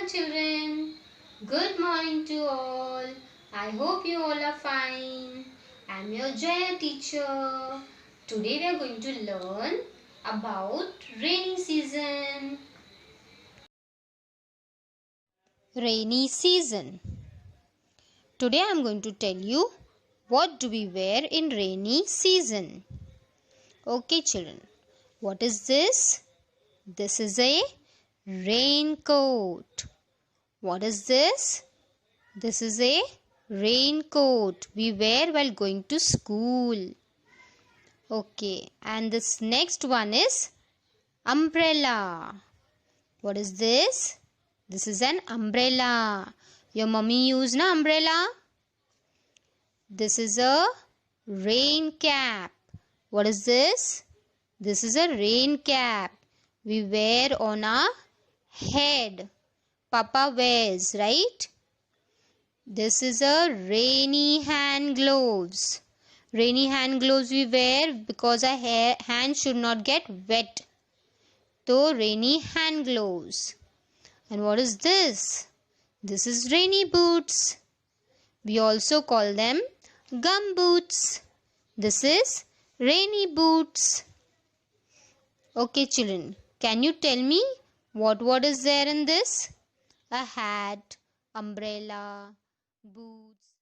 Hello children, good morning to all. I hope you all are fine. I am your Jaya teacher. Today we are going to learn about rainy season. Rainy season. Today I am going to tell you what do we wear in rainy season. Okay children, what is this? This is a raincoat. What is this? This is a raincoat we wear while going to school. Okay, and this next one is umbrella. What is this? This is an umbrella. Your mummy used na umbrella? This is a rain cap. What is this? This is a rain cap we wear on our head. Papa wears, right? This is a rainy hand gloves. Rainy hand gloves we wear because our hand should not get wet. So rainy hand gloves. And what is this? This is rainy boots. We also call them gum boots. This is rainy boots. Okay children, can you tell me what is there in this? A hat, umbrella, boots.